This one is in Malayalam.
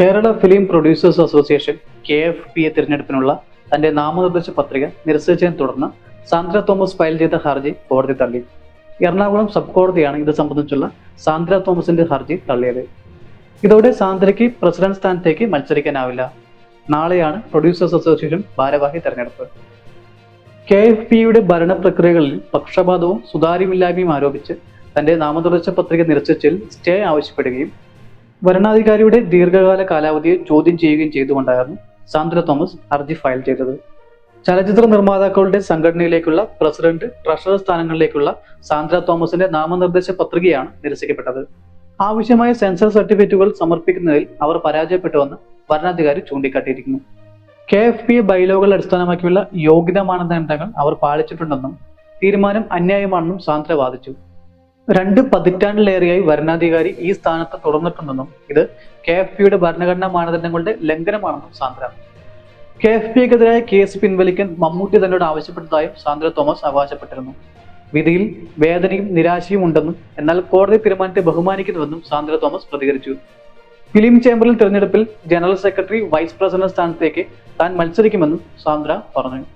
Kerala film producers association KFPA തിരഞ്ഞെടുപ്പിനുള്ള തന്റെ നാമനിർദ്ദേശ പത്രിക നിരസിച്ചതിനെ തുടർന്ന് സാന്ദ്ര തോമസ് ഫയൽ ചെയ്ത ഹർജി കോടതി തള്ളി. എറണാകുളം സബ് കോടതിയാണ് ഇത് സംബന്ധിച്ചുള്ള സാന്ദ്ര തോമസിന്റെ ഹർജി തള്ളിയത്. ഇതോടെ സാന്ദ്രയ്ക്ക് പ്രസിഡന്റ് സ്ഥാനത്തേക്ക് മത്സരിക്കാനാവില്ല. നാളെയാണ് പ്രൊഡ്യൂസേഴ്സ് അസോസിയേഷൻ ഭാരവാഹി തെരഞ്ഞെടുപ്പ്. KFPയുടെ ഭരണ പ്രക്രിയകളിൽ പക്ഷപാതവും സുതാര്യമില്ലായ്മയും ആരോപിച്ച് തന്റെ നാമനിർദ്ദേശ പത്രിക നിരസിച്ചതിൽ സ്റ്റേ ആവശ്യപ്പെടുകയും വരണാധികാരിയുടെ ദീർഘകാല കാലാവധിയെ ചോദ്യം ചെയ്യുകയും ചെയ്തുകൊണ്ടായിരുന്നു സാന്ദ്ര തോമസ് ഹർജി ഫയൽ ചെയ്തത്. ചലച്ചിത്ര നിർമ്മാതാക്കളുടെ സംഘടനയിലേക്കുള്ള പ്രസിഡന്റ്, ട്രഷറർ സ്ഥാനങ്ങളിലേക്കുള്ള സാന്ദ്ര തോമസിന്റെ നാമനിർദ്ദേശ പത്രികയാണ് നിരസിക്കപ്പെട്ടത്. ആവശ്യമായ സെൻസർ സർട്ടിഫിക്കറ്റുകൾ സമർപ്പിക്കുന്നതിൽ അവർ പരാജയപ്പെട്ടുവെന്ന് വരണാധികാരി ചൂണ്ടിക്കാട്ടിയിരിക്കുന്നു. KFPA ബൈലോകൾ അടിസ്ഥാനമാക്കിയുള്ള യോഗ്യതാ മാനദണ്ഡങ്ങൾ അവർ പാലിച്ചിട്ടുണ്ടെന്നും തീരുമാനം അന്യായമാണെന്നും സാന്ദ്ര വാദിച്ചു. 2 പതിറ്റാണ്ടിലേറെയായി വരണാധികാരി ഈ സ്ഥാനത്ത് തുടർന്നിട്ടുണ്ടെന്നും ഇത് KFPയുടെ ഭരണഘടനാ മാനദണ്ഡങ്ങളുടെ ലംഘനമാണെന്നും സാന്ദ്ര. KFPക്കെതിരായ കേസ് പിൻവലിക്കാൻ മമ്മൂട്ടി തന്നോട് ആവശ്യപ്പെട്ടതായും സാന്ദ്ര തോമസ് അവകാശപ്പെട്ടിരുന്നു. വിധിയിൽ വേദനയും നിരാശയും ഉണ്ടെന്നും എന്നാൽ കോടതി തീരുമാനത്തെ ബഹുമാനിക്കുന്നുവെന്നും സാന്ദ്ര തോമസ് പ്രതികരിച്ചു. ഫിലിം ചേംബറിൽ തെരഞ്ഞെടുപ്പിൽ ജനറൽ സെക്രട്ടറി, വൈസ് പ്രസിഡന്റ് സ്ഥാനത്തേക്ക് താൻ മത്സരിക്കുമെന്നും സാന്ദ്ര പറഞ്ഞു.